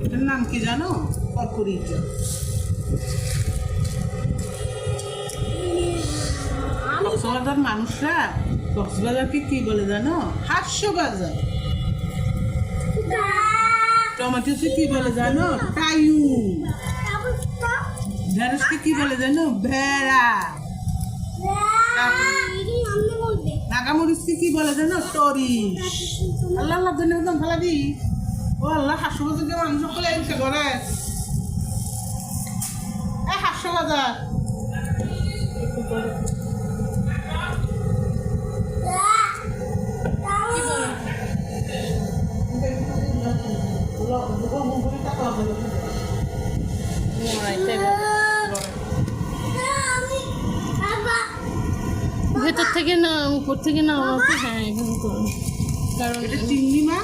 এটার নাম কি জানো? কর্করিচা। কক্সবাজার মানুষরা কক্সবাজারকে কি বলে জানো? হাস্য বাজার। টমেটোকে কি বলে জানো? টাইউ। ঢেঁড়সকে কি বলে জানো? ভেড়া। নাগামরিচকে কি বলে জানো? টরিস। আল্লাহ আল্লাহ ধন্যবাদ ভালো দি। ও আল্লাহ হাস্য বাজারকে মানুষ সকলে এসে করে হাস্য বাজার। ভেতর থেকে না উপর থেকে না আমাকে, হ্যাঁ এখানে করুন, কারণ এটা চিংড়ি মাছ।